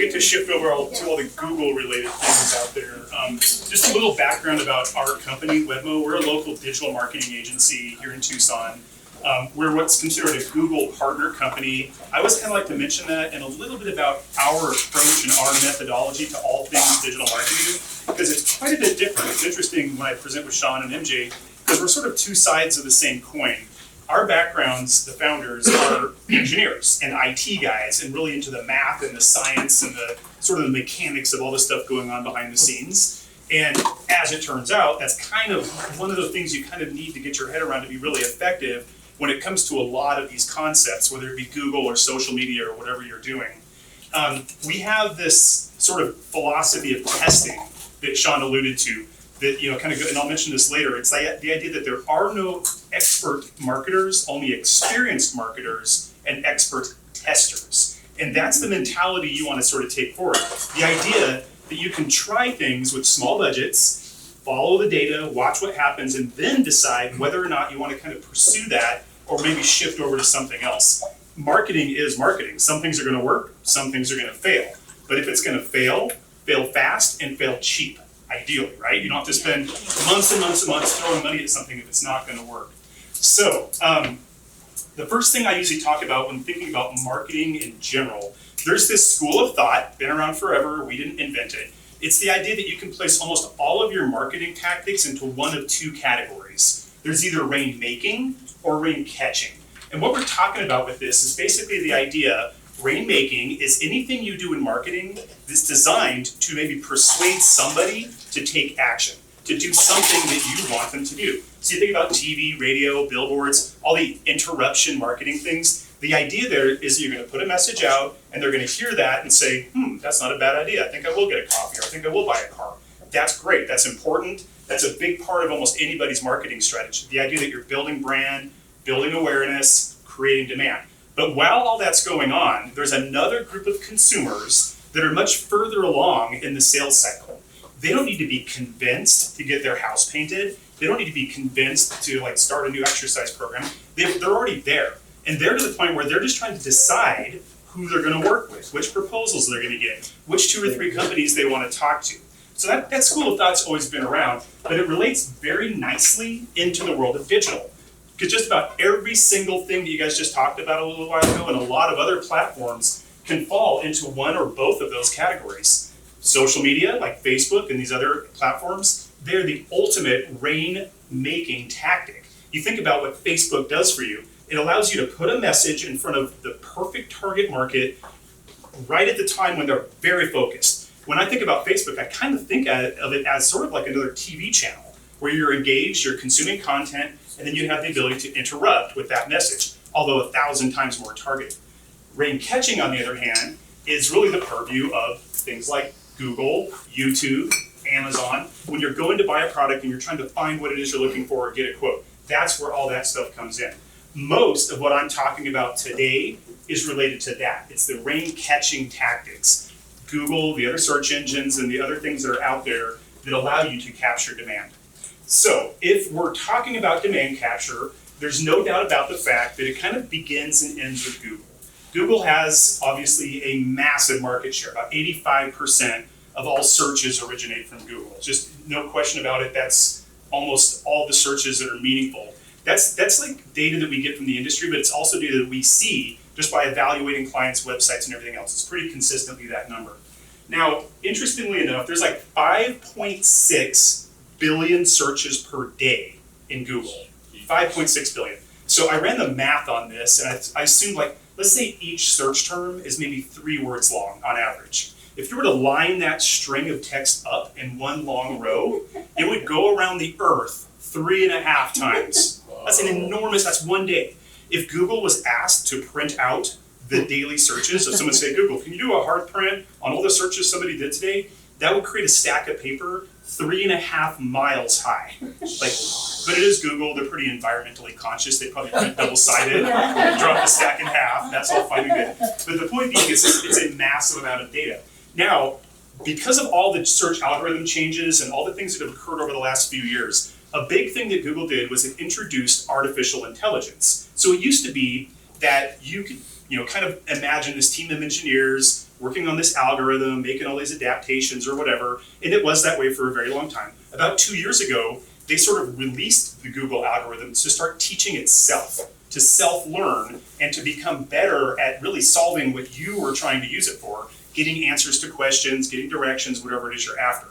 get to shift over to all the Google-related things out there. Just a little background about our company, WebMo. We're a local digital marketing agency here in Tucson. We're what's considered a Google partner company. I always kind of like to mention that, and a little bit about our approach and our methodology to all things digital marketing, because it's quite a bit different. It's interesting when I present with Shawn and MJ, because we're sort of two sides of the same coin. Our backgrounds, the founders, are engineers and IT guys, and really into the math and the science and the sort of the mechanics of all the stuff going on behind the scenes. And as it turns out, that's kind of one of the things you kind of need to get your head around to be really effective when it comes to a lot of these concepts, whether it be Google or social media or whatever you're doing. We have this sort of philosophy of testing that Shawn alluded to, that, kind of, and I'll mention this later, it's the idea that there are no expert marketers, only experienced marketers and expert testers. And that's the mentality you want to sort of take forward. The idea that you can try things with small budgets, follow the data, watch what happens, and then decide whether or not you want to kind of pursue that or maybe shift over to something else. Marketing is marketing. Some things are going to work, some things are going to fail. But if it's going to fail fast and fail cheap. Ideally, right? You don't have to spend months and months and months throwing money at something if it's not going to work. So, the first thing I usually talk about when thinking about marketing in general, there's this school of thought, been around forever, we didn't invent it. It's the idea that you can place almost all of your marketing tactics into one of two categories. There's either rainmaking or rain catching. And what we're talking about with this is basically the idea rainmaking is anything you do in marketing that's designed to maybe persuade somebody to take action, to do something that you want them to do. So you think about TV, radio, billboards, all the interruption marketing things. The idea there is you're going to put a message out and they're going to hear that and say, that's not a bad idea. I think I will get a coffee, or I think I will buy a car. That's great. That's important. That's a big part of almost anybody's marketing strategy. The idea that you're building brand, building awareness, creating demand. But while all that's going on, there's another group of consumers that are much further along in the sales cycle. They don't need to be convinced to get their house painted. They don't need to be convinced to start a new exercise program. They're already there. And they're to the point where they're just trying to decide who they're going to work with, which proposals they're going to get, which 2 or 3 companies they want to talk to. So that school of thought's always been around, but it relates very nicely into the world of digital. Because just about every single thing that you guys just talked about a little while ago and a lot of other platforms can fall into one or both of those categories. Social media, like Facebook and these other platforms, they're the ultimate rain-making tactic. You think about what Facebook does for you. It allows you to put a message in front of the perfect target market right at the time when they're very focused. When I think about Facebook, I kind of think of it as sort of like another TV channel where you're engaged, you're consuming content, and then you have the ability to interrupt with that message, although 1,000 times more targeted. Rain catching, on the other hand, is really the purview of things like Google, YouTube, Amazon. When you're going to buy a product and you're trying to find what it is you're looking for or get a quote, that's where all that stuff comes in. Most of what I'm talking about today is related to that. It's the rain catching tactics. Google, the other search engines, and the other things that are out there that allow you to capture demand. So if we're talking about demand capture, there's no doubt about the fact that it kind of begins and ends with Google. Google has obviously a massive market share. About 85% of all searches originate from Google. Just no question about it. That's almost all the searches that are meaningful. That's like data that we get from the industry, but it's also data that we see just by evaluating clients' websites and everything else. It's pretty consistently that number. Now, interestingly enough, there's 5.6 billion searches per day in Google. 5.6 billion. So I ran the math on this, and I assumed let's say each search term is maybe 3 words long on average. If you were to line that string of text up in one long row, it would go around the earth 3.5 times. That's one day. If Google was asked to print out the daily searches, if someone said, Google, can you do a hard print on all the searches somebody did today? That would create a stack of paper 3.5 miles high. But it is Google, they're pretty environmentally conscious. They probably print double-sided, drop the stack in half, that's all fine and good. But the point being is it's a massive amount of data. Now, because of all the search algorithm changes and all the things that have occurred over the last few years, a big thing that Google did was it introduced artificial intelligence. So it used to be that you could kind of imagine this team of engineers working on this algorithm, making all these adaptations or whatever, and it was that way for a very long time. About 2 years ago, they sort of released the Google algorithm to start teaching itself, to self-learn, and to become better at really solving what you were trying to use it for, getting answers to questions, getting directions, whatever it is you're after.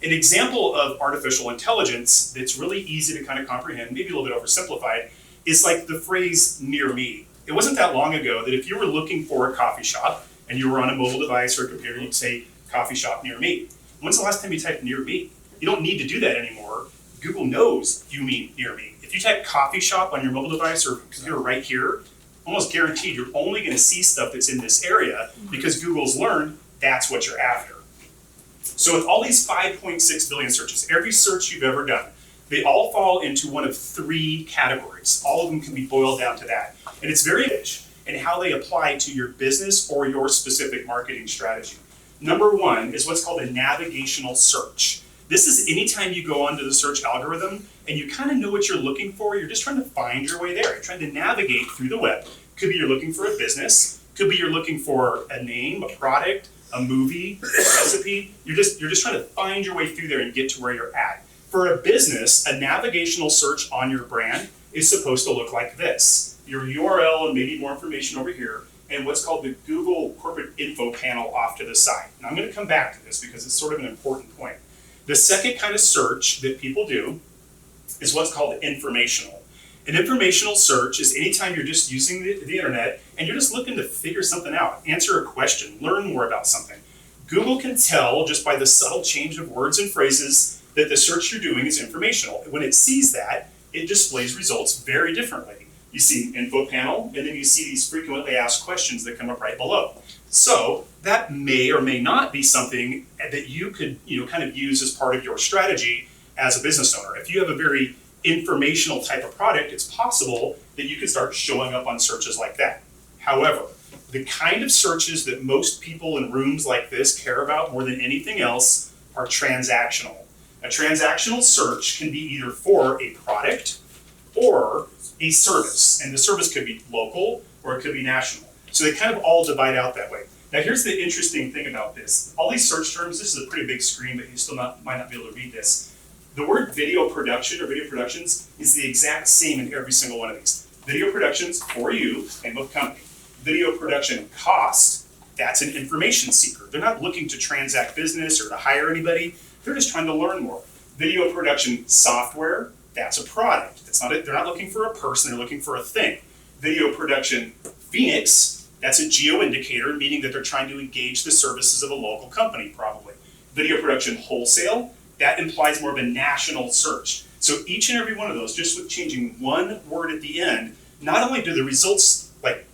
An example of artificial intelligence that's really easy to kind of comprehend, maybe a little bit oversimplified, is like the phrase near me. It wasn't that long ago that if you were looking for a coffee shop and you were on a mobile device or a computer, you'd say coffee shop near me. When's the last time you typed near me? You don't need to do that anymore. Google knows you mean near me. If you type coffee shop on your mobile device or computer right here, almost guaranteed you're only going to see stuff that's in this area because Google's learned that's what you're after. So with all these 5.6 billion searches, every search you've ever done, they all fall into one of 3 categories. All of them can be boiled down to that. And it's very rich in how they apply to your business or your specific marketing strategy. Number 1 is what's called a navigational search. This is anytime you go onto the search algorithm and you kind of know what you're looking for, you're just trying to find your way there. You're trying to navigate through the web. Could be you're looking for a business, could be you're looking for a name, a product, a movie, a recipe. You're just trying to find your way through there and get to where you're at. For a business, a navigational search on your brand is supposed to look like this. Your URL and maybe more information over here, and what's called the Google corporate info panel off to the side. And I'm going to come back to this because it's sort of an important point. The second kind of search that people do is what's called informational. An informational search is anytime you're just using the internet and you're just looking to figure something out, answer a question, learn more about something. Google can tell just by the subtle change of words and phrases that the search you're doing is informational. When it sees that, it displays results very differently. You see info panel, and then you see these frequently asked questions that come up right below. So that may or may not be something that you could, kind of use as part of your strategy as a business owner. If you have a very informational type of product, it's possible that you could start showing up on searches like that. However, the kind of searches that most people in rooms like this care about more than anything else are transactional. A transactional search can be either for a product or a service, and the service could be local or it could be national. So they kind of all divide out that way. Now here's the interesting thing about this. All these search terms, this is a pretty big screen, but you still might not be able to read this. The word video production or video productions is the exact same in every single one of these. Video productions for you and with company. Video production cost, that's an information seeker. They're not looking to transact business or to hire anybody. They're just trying to learn more. Video production software, that's a product. They're not looking for a person, they're looking for a thing. Video production Phoenix, that's a geo indicator, meaning that they're trying to engage the services of a local company, probably. Video production wholesale, that implies more of a national search. So each and every one of those, just with changing one word at the end, not only do the results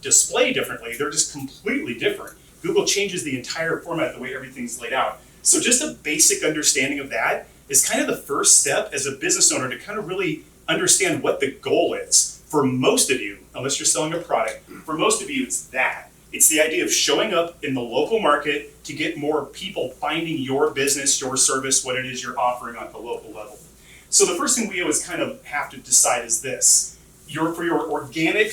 display differently, they're just completely different. Google changes the entire format, the way everything's laid out. So just a basic understanding of that is kind of the first step as a business owner to kind of really understand what the goal is. For most of you, unless you're selling a product, for most of you it's that. It's the idea of showing up in the local market to get more people finding your business, your service, what it is you're offering on the local level. So the first thing we always kind of have to decide is this. For your organic,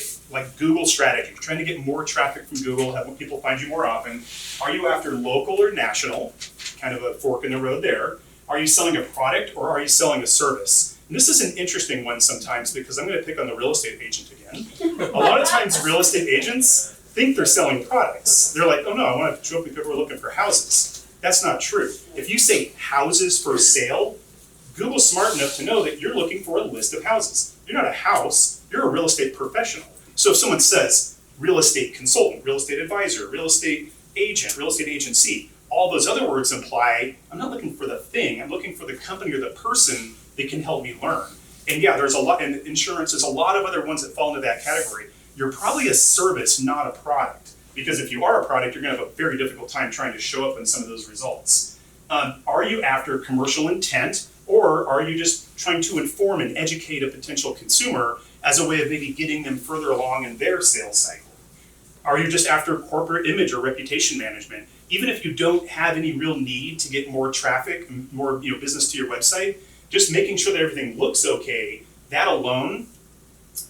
Google strategy, trying to get more traffic from Google, have people find you more often, are you after local or national? Kind of a fork in the road there. Are you selling a product or are you selling a service? And this is an interesting one sometimes because I'm going to pick on the real estate agent again. A lot of times real estate agents think they're selling products. They're like, oh no, I want to show up if people are looking for houses. That's not true. If you say houses for sale, Google's smart enough to know that you're looking for a list of houses. You're not a house, you're a real estate professional. So if someone says real estate consultant, real estate advisor, real estate agent, real estate agency, all those other words imply, I'm not looking for the thing, I'm looking for the company or the person that can help me learn. And yeah, there's a lot, and insurance, there's a lot of other ones that fall into that category. You're probably a service, not a product. Because if you are a product, you're gonna have a very difficult time trying to show up in some of those results. Are you after commercial intent, or are you just trying to inform and educate a potential consumer as a way of maybe getting them further along in their sales cycle? Are you just after corporate image or reputation management? Even if you don't have any real need to get more traffic, more business to your website, just making sure that everything looks okay, that alone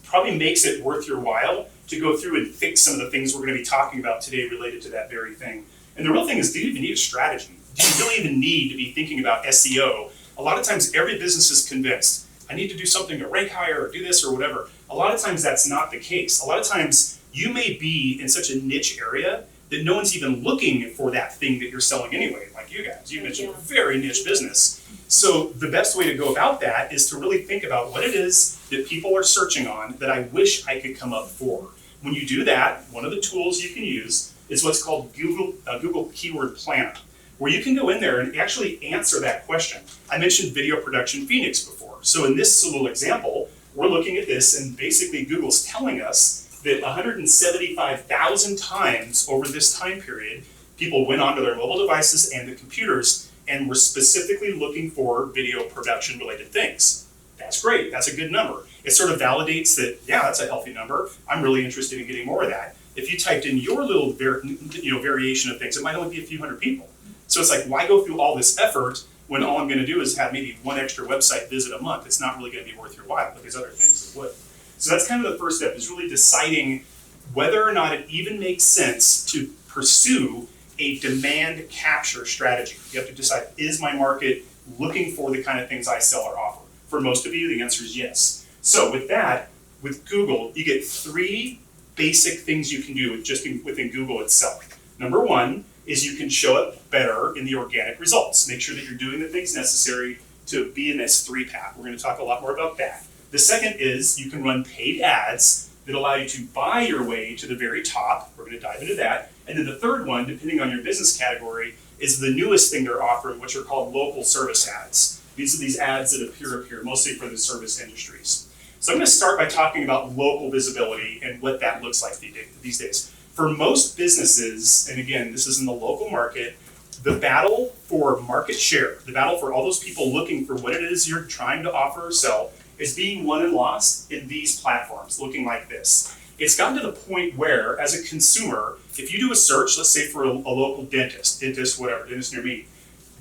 probably makes it worth your while to go through and fix some of the things we're going to be talking about today related to that very thing. And the real thing is, do you even need a strategy? Do you really even need to be thinking about SEO? A lot of times every business is convinced, I need to do something to rank higher or do this or whatever. A lot of times that's not the case. A lot of times you may be in such a niche area that no one's even looking for that thing that you're selling anyway, like you guys. You mentioned a very niche business. So the best way to go about that is to really think about what it is that people are searching on that I wish I could come up for. When you do that, one of the tools you can use is what's called Google Keyword Planner, where you can go in there and actually answer that question. I mentioned Video Production Phoenix before. So in this little example, we're looking at this and basically Google's telling us that 175,000 times over this time period, people went onto their mobile devices and the computers and were specifically looking for video production related things. That's great, that's a good number. It sort of validates that, yeah, that's a healthy number. I'm really interested in getting more of that. If you typed in your little variation of things, it might only be a few hundred people. So it's like, why go through all this effort when all I'm gonna do is have maybe one extra website visit a month? It's not really gonna be worth your while, but there's other things that would. So that's kind of the first step, is really deciding whether or not it even makes sense to pursue a demand capture strategy. You have to decide, is my market looking for the kind of things I sell or offer? For most of you, the answer is yes. So with that, with Google, you get 3 basic things you can do within Google itself. Number 1 is you can show up better in the organic results. Make sure that you're doing the things necessary to be in this 3-path. We're going to talk a lot more about that. The second is you can run paid ads that allow you to buy your way to the very top. We're going to dive into that. And then the third one, depending on your business category, is the newest thing they're offering, which are called local service ads. These are these ads that appear mostly for the service industries. So I'm going to start by talking about local visibility and what that looks like these days. For most businesses, and again, this is in the local market, the battle for market share, the battle for all those people looking for what it is you're trying to offer or sell, is being won and lost in these platforms, looking like this. It's gotten to the point where, as a consumer, if you do a search, let's say for a local dentist near me,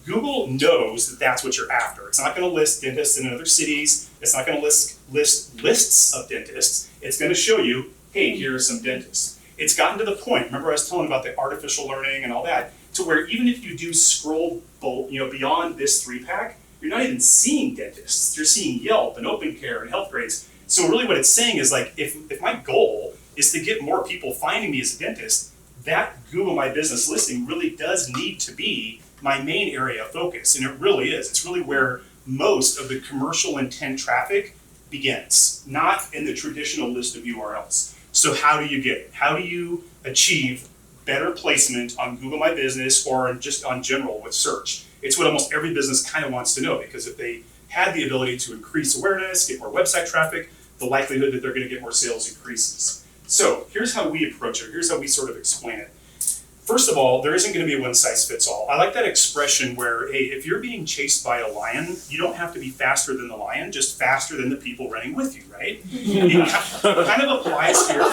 Google knows that that's what you're after. It's not going to list dentists in other cities. It's not going to list lists of dentists. It's going to show you, hey, here are some dentists. It's gotten to the point, remember I was telling about the artificial learning and all that, to where even if you do scroll beyond this 3-pack, you're not even seeing dentists. You're seeing Yelp and OpenCare and Health Grades. So really what it's saying is, like, if my goal is to get more people finding me as a dentist, that Google My Business listing really does need to be my main area of focus. And it really is. It's really where most of the commercial intent traffic begins, not in the traditional list of URLs. So how do you get it? How do you achieve better placement on Google My Business or just on general with search? It's what almost every business kind of wants to know, because if they had the ability to increase awareness, get more website traffic, the likelihood that they're going to get more sales increases. So here's how we approach it. Here's how we sort of explain it. First of all, there isn't going to be a one-size-fits-all. I like that expression where, hey, if you're being chased by a lion, you don't have to be faster than the lion, just faster than the people running with you, right? It kind of applies here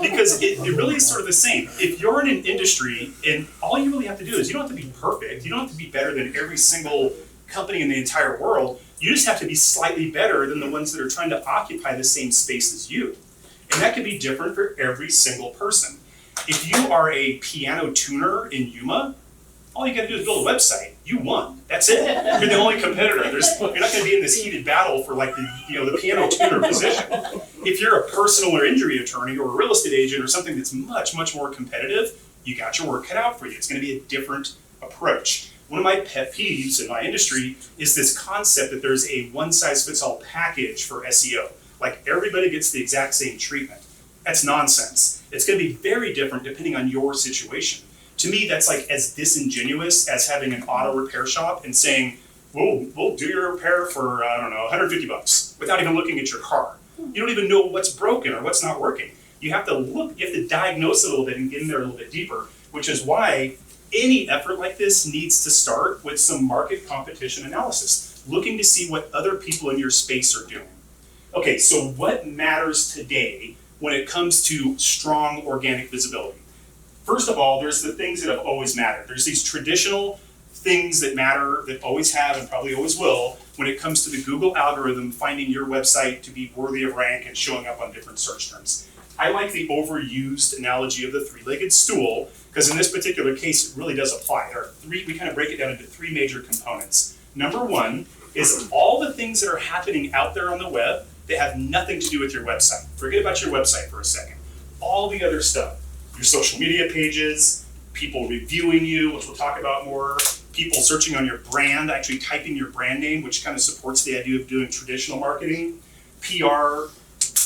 because it really is sort of the same. If you're in an industry and all you really have to do is, you don't have to be perfect, you don't have to be better than every single company in the entire world, you just have to be slightly better than the ones that are trying to occupy the same space as you. And that can be different for every single person. If you are a piano tuner in Yuma, all you gotta do is build a website. You won. That's it. You're the only competitor. You're not gonna be in this heated battle for like the piano tuner position. If you're a personal or injury attorney or a real estate agent or something that's much, much more competitive, you got your work cut out for you. It's gonna be a different approach. One of my pet peeves in my industry is this concept that there's a one-size-fits-all package for SEO. Like everybody gets the exact same treatment. That's nonsense. It's going to be very different depending on your situation. To me, that's like as disingenuous as having an auto repair shop and saying, we'll do your repair for, I don't know, $150 without even looking at your car. You don't even know what's broken or what's not working. You have to diagnose it a little bit and get in there a little bit deeper, which is why any effort like this needs to start with some market competition analysis, looking to see what other people in your space are doing. Okay, so what matters today when it comes to strong organic visibility? First of all, there's the things that have always mattered. There's these traditional things that matter, that always have and probably always will, when it comes to the Google algorithm finding your website to be worthy of rank and showing up on different search terms. I like the overused analogy of the three-legged stool, because in this particular case, it really does apply. There are three, we kind of break it down into three major components. Number one is all the things that are happening out there on the web that have nothing to do with your website. Forget about your website for a second. All the other stuff, your social media pages, people reviewing you, which we'll talk about more, people searching on your brand, actually typing your brand name, which kind of supports the idea of doing traditional marketing, PR,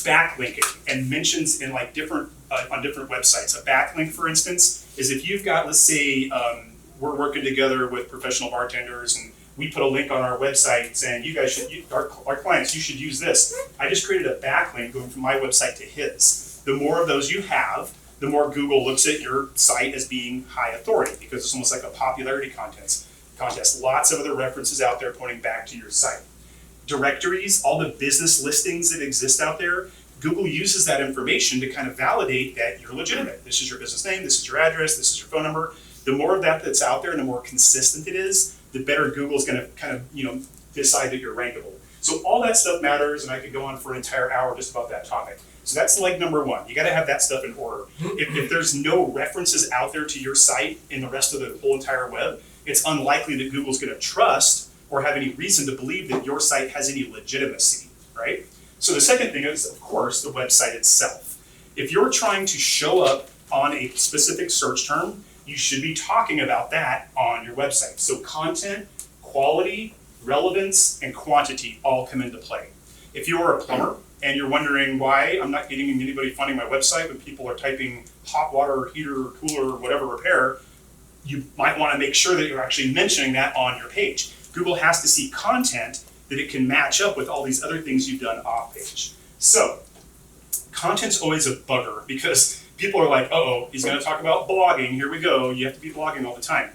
backlinking, and mentions in like different on different websites. A backlink, for instance, is if you've got, let's say, we're working together with professional bartenders, and we put a link on our website saying, you guys should, our clients, you should use this. I just created a backlink going from my website to his. The more of those you have, the more Google looks at your site as being high authority, because it's almost like a popularity contest. Lots of other references out there pointing back to your site. Directories, all the business listings that exist out there, Google uses that information to kind of validate that you're legitimate. This is your business name, this is your address, this is your phone number. The more of that that's out there and the more consistent it is, the better Google's gonna kind of, decide that you're rankable. So all that stuff matters, and I could go on for an entire hour just about that topic. So that's leg number one. You gotta have that stuff in order. If there's no references out there to your site in the rest of the whole entire web, it's unlikely that Google's gonna trust or have any reason to believe that your site has any legitimacy, right? So the second thing is, of course, the website itself. If you're trying to show up on a specific search term, you should be talking about that on your website. So content, quality, relevance, and quantity all come into play. If you're a plumber and you're wondering why I'm not getting anybody finding my website when people are typing hot water, heater, cooler, whatever repair, you might want to make sure that you're actually mentioning that on your page. Google has to see content that it can match up with all these other things you've done off page. So, content's always a bugger, because people are like, uh-oh, he's gonna talk about blogging, here we go, you have to be blogging all the time.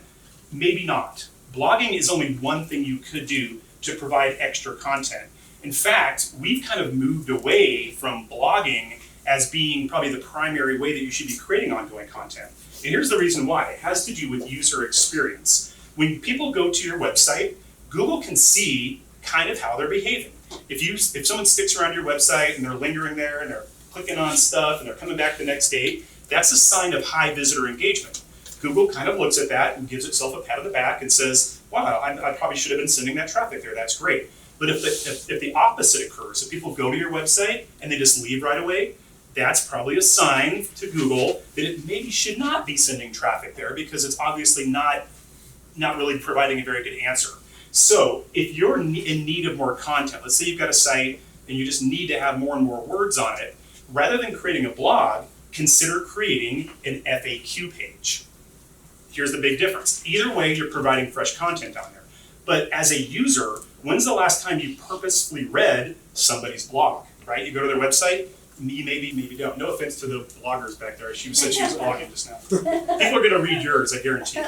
Maybe not. Blogging is only one thing you could do to provide extra content. In fact, we've kind of moved away from blogging as being probably the primary way that you should be creating ongoing content. And here's the reason why. It has to do with user experience. When people go to your website, Google can see kind of how they're behaving. If someone sticks around your website and they're lingering there and they're clicking on stuff and they're coming back the next day, that's a sign of high visitor engagement. Google kind of looks at that and gives itself a pat on the back and says, wow, I probably should have been sending that traffic there, that's great. But if the opposite occurs, if people go to your website and they just leave right away, that's probably a sign to Google that it maybe should not be sending traffic there, because it's obviously not really providing a very good answer. So if you're in need of more content, let's say you've got a site and you just need to have more and more words on it, rather than creating a blog, consider creating an FAQ page. Here's the big difference. Either way, you're providing fresh content on there. But as a user, when's the last time you purposefully read somebody's blog, right? You go to their website, maybe don't. No offense to the bloggers back there. She said she was blogging just now. People are gonna read yours, I guarantee you.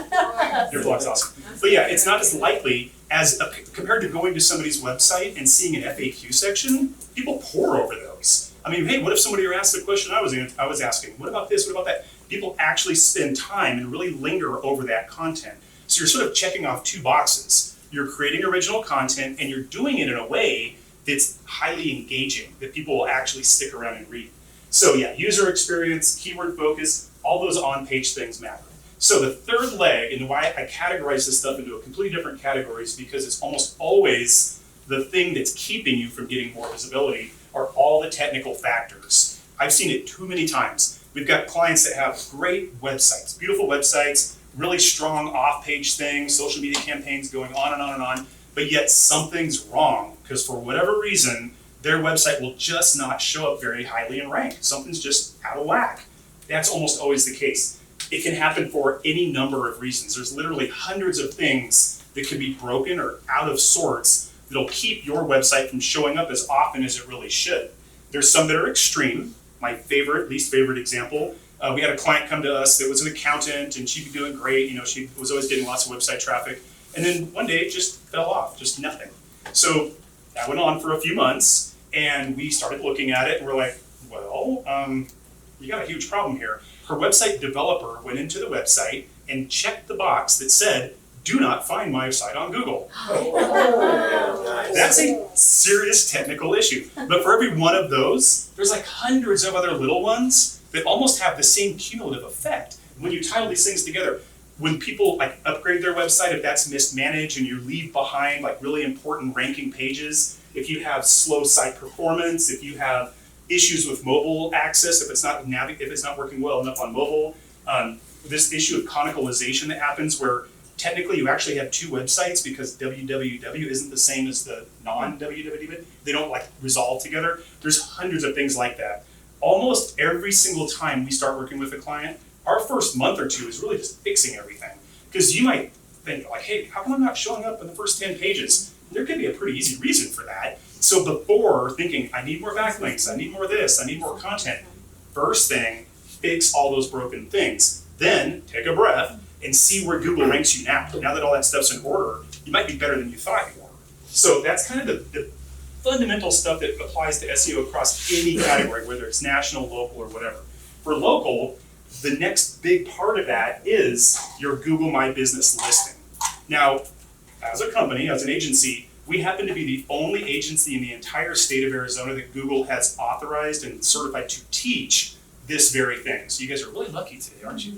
Your blog's awesome. But yeah, it's not as likely as compared to going to somebody's website and seeing an FAQ section. People pore over those. I mean, hey, what if somebody asked the question I was asking? What about this? What about that? People actually spend time and really linger over that content. So you're sort of checking off two boxes. You're creating original content and you're doing it in a way that's highly engaging, that people will actually stick around and read. So yeah, user experience, keyword focus, all those on-page things matter. So the third leg, and why I categorize this stuff into a completely different categories, because it's almost always the thing that's keeping you from getting more visibility, are all the technical factors. I've seen it too many times. We've got clients that have great websites, beautiful websites, really strong off-page things, social media campaigns going on and on and on, but yet something's wrong, because for whatever reason, their website will just not show up very highly in rank. Something's just out of whack. That's almost always the case. It can happen for any number of reasons. There's literally hundreds of things that can be broken or out of sorts that'll keep your website from showing up as often as it really should. There's some that are extreme. My least favorite example, we had a client come to us that was an accountant and she'd be doing great. She was always getting lots of website traffic. And then one day it just fell off, just nothing. So that went on for a few months and we started looking at it and we're like, well, you got a huge problem here. Her website developer went into the website and checked the box that said, do not find my site on Google. That's a serious technical issue. But for every one of those, there's like hundreds of other little ones that almost have the same cumulative effect. When you title these things together, when people like upgrade their website, if that's mismanaged and you leave behind like really important ranking pages, if you have slow site performance, if you have issues with mobile access, if it's not working well enough on mobile, this issue of conicalization that happens where technically you actually have two websites because www isn't the same as the non-www. They don't like resolve together. There's hundreds of things like that. Almost every single time we start working with a client, our first month or two is really just fixing everything. Because you might think like, hey, how come I'm not showing up in the first 10 pages? There could be a pretty easy reason for that. So before thinking, I need more backlinks, I need more this, I need more content, first thing, fix all those broken things. Then take a breath and see where Google ranks you now. Now that all that stuff's in order, you might be better than you thought you were. So that's kind of the fundamental stuff that applies to SEO across any category, whether it's national, local, or whatever. For local, the next big part of that is your Google My Business listing. Now, as a company, as an agency, we happen to be the only agency in the entire state of Arizona that Google has authorized and certified to teach this very thing. So you guys are really lucky today, aren't you?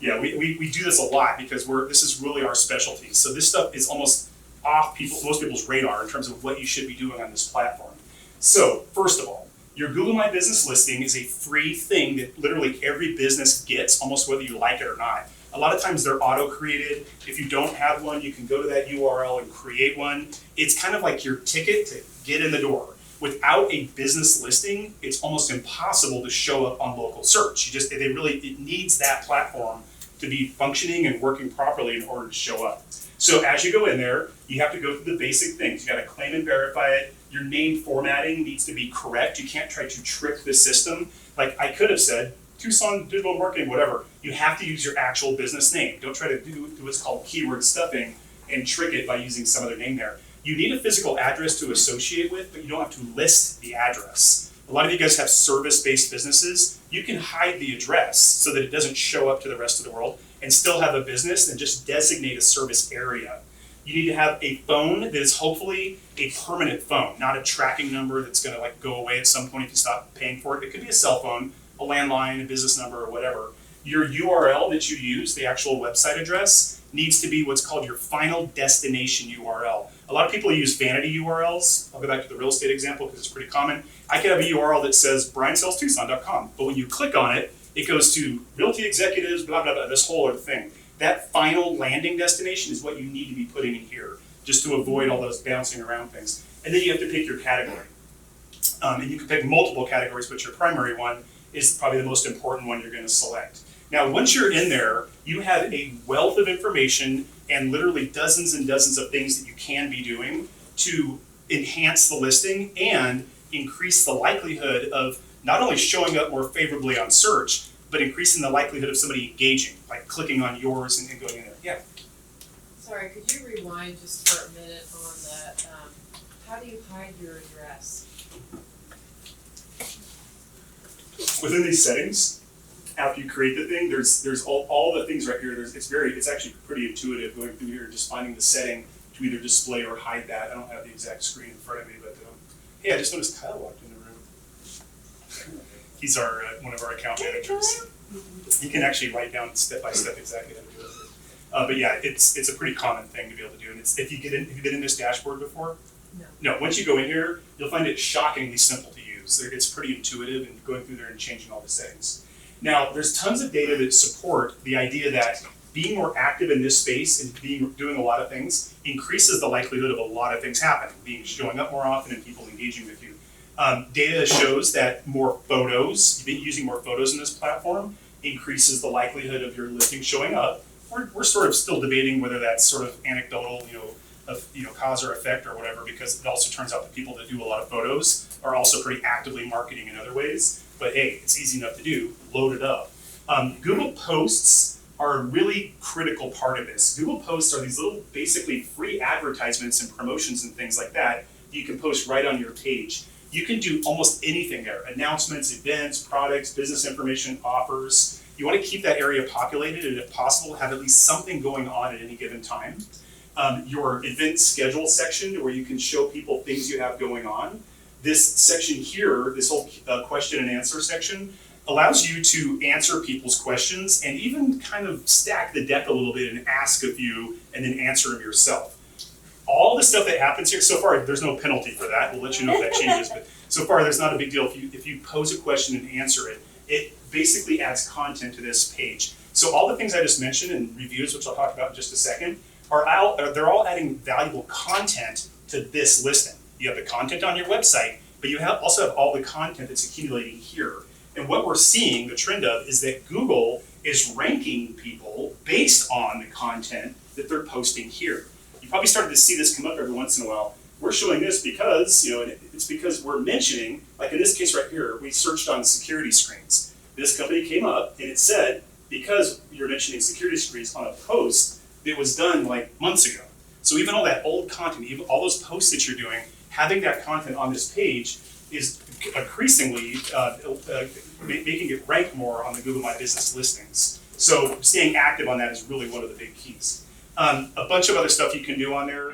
Yeah, we do this a lot because this is really our specialty. So this stuff is almost off most people's radar in terms of what you should be doing on this platform. So first of all, your Google My Business listing is a free thing that literally every business gets, almost whether you like it or not. A lot of times they're auto-created. If you don't have one, you can go to that URL and create one. It's kind of like your ticket to get in the door. Without a business listing, it's almost impossible to show up on local search. It needs that platform to be functioning and working properly in order to show up. So as you go in there, you have to go through the basic things. You got to claim and verify it. Your name formatting needs to be correct. You can't try to trick the system. Like I could have said, Tucson Digital Marketing, whatever. You have to use your actual business name. Don't try to do what's called keyword stuffing and trick it by using some other name there. You need a physical address to associate with, but you don't have to list the address. A lot of you guys have service-based businesses. You can hide the address so that it doesn't show up to the rest of the world and still have a business and just designate a service area. You need to have a phone that is hopefully a permanent phone, not a tracking number that's gonna like go away at some point if you stop paying for it. It could be a cell phone, a landline, a business number, or whatever. Your URL that you use, the actual website address, needs to be what's called your final destination URL. A lot of people use vanity URLs. I'll go back to the real estate example because it's pretty common. I could have a URL that says briansellstucson.com, but when you click on it, it goes to realty executives, blah, blah, blah, this whole other thing. That final landing destination is what you need to be putting in here, just to avoid all those bouncing around things. And then you have to pick your category. And you can pick multiple categories, but your primary one is probably the most important one you're going to select. Now, once you're in there, you have a wealth of information and literally dozens and dozens of things that you can be doing to enhance the listing and increase the likelihood of not only showing up more favorably on search, but increasing the likelihood of somebody engaging, like clicking on yours and going in there. Yeah. Sorry, could you rewind just for a minute on that? How do you hide your address? Within these settings, after you create the thing, there's all the things right here. It's actually pretty intuitive going through here, just finding the setting to either display or hide that. I don't have the exact screen in front of me, but hey, I just noticed Kyle walked in the room. He's our one of our account managers. He can actually write down step by step exactly how to do it. But yeah, it's a pretty common thing to be able to do. And if you've been in this dashboard before? No. Once you go in here, you'll find it shockingly simple to use. It's pretty intuitive and going through there and changing all the settings. Now, there's tons of data that support the idea that being more active in this space and doing a lot of things increases the likelihood of a lot of things happening, showing up more often and people engaging with you. Data shows that using more photos in this platform increases the likelihood of your listing showing up. We're sort of still debating whether that's sort of anecdotal, cause or effect or whatever, because it also turns out that people that do a lot of photos are also pretty actively marketing in other ways. But hey, it's easy enough to do, load it up. Google Posts are a really critical part of this. Google Posts are these little basically free advertisements and promotions and things like that you can post right on your page. You can do almost anything there, announcements, events, products, business information, offers. You want to keep that area populated and if possible have at least something going on at any given time. Your event schedule section where you can show people things you have going on. This section here, this whole question and answer section, allows you to answer people's questions and even kind of stack the deck a little bit and ask a few and then answer them yourself. All the stuff that happens here, so far there's no penalty for that, we'll let you know if that changes, but so far there's not a big deal. If you pose a question and answer it, it basically adds content to this page. So all the things I just mentioned and reviews, which I'll talk about in just a second, they're all adding valuable content to this listing. You have the content on your website, but you also have all the content that's accumulating here. And what we're seeing, the trend of, is that Google is ranking people based on the content that they're posting here. You probably started to see this come up every once in a while. We're showing this because, it's because we're mentioning, like in this case right here, we searched on security screens. This company came up and it said, because you're mentioning security screens on a post that was done like months ago. So even all that old content, even all those posts that you're doing, having that content on this page is increasingly making it rank more on the Google My Business listings. So staying active on that is really one of the big keys. A bunch of other stuff you can do on there.